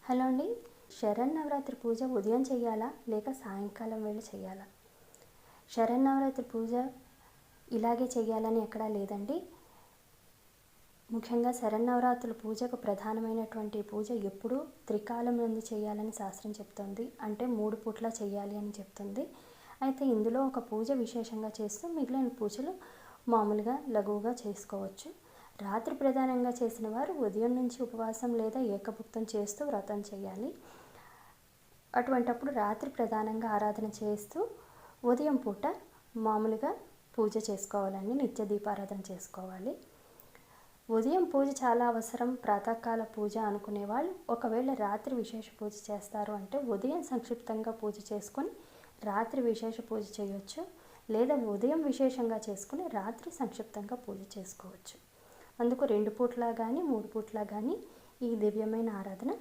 Hello అండి. శరన్నవరాత్రి పూజ ఉదయం చేయాలా లేక సాయంకాలం వేళ చేయాలా? శరన్నవరాత్రి పూజ ఇలాగే చేయాలని ఎక్కడా లేదండి. ముఖ్యంగా శరన్నవరాత్రుల పూజకు ప్రధానమైనటువంటి పూజ ఎప్పుడూ త్రికాలం నందు చేయాలని శాస్త్రం చెప్తుంది. అంటే 3 పూట్ల చేయాలి అని చెప్తుంది. అయితే ఇందులో ఒక పూజ విశేషంగా చేస్తూ మిగిలిన పూజలు మామూలుగా లఘువుగా చేసుకోవచ్చు. రాత్రి ప్రధానంగా చేసిన వారు ఉదయం నుంచి ఉపవాసం లేదా ఏకభుక్తం చేస్తూ వ్రతం చేయాలి. అటువంటప్పుడు రాత్రి ప్రధానంగా ఆరాధన చేస్తూ ఉదయం పూట మామూలుగా పూజ చేసుకోవాలండి. నిత్య దీపారాధన చేసుకోవాలి. ఉదయం పూజ చాలా అవసరం, ప్రాతకాల పూజ అనుకునేవాళ్ళు ఒకవేళ రాత్రి విశేష పూజ చేస్తారు అంటే ఉదయం సంక్షిప్తంగా పూజ చేసుకొని రాత్రి విశేష పూజ చేయొచ్చు. లేదా ఉదయం విశేషంగా చేసుకుని రాత్రి సంక్షిప్తంగా పూజ చేసుకోవచ్చు. అందుకు 2 పూట్ల కానీ 3 పూట్ల కానీ ఈ దివ్యమైన ఆరాధన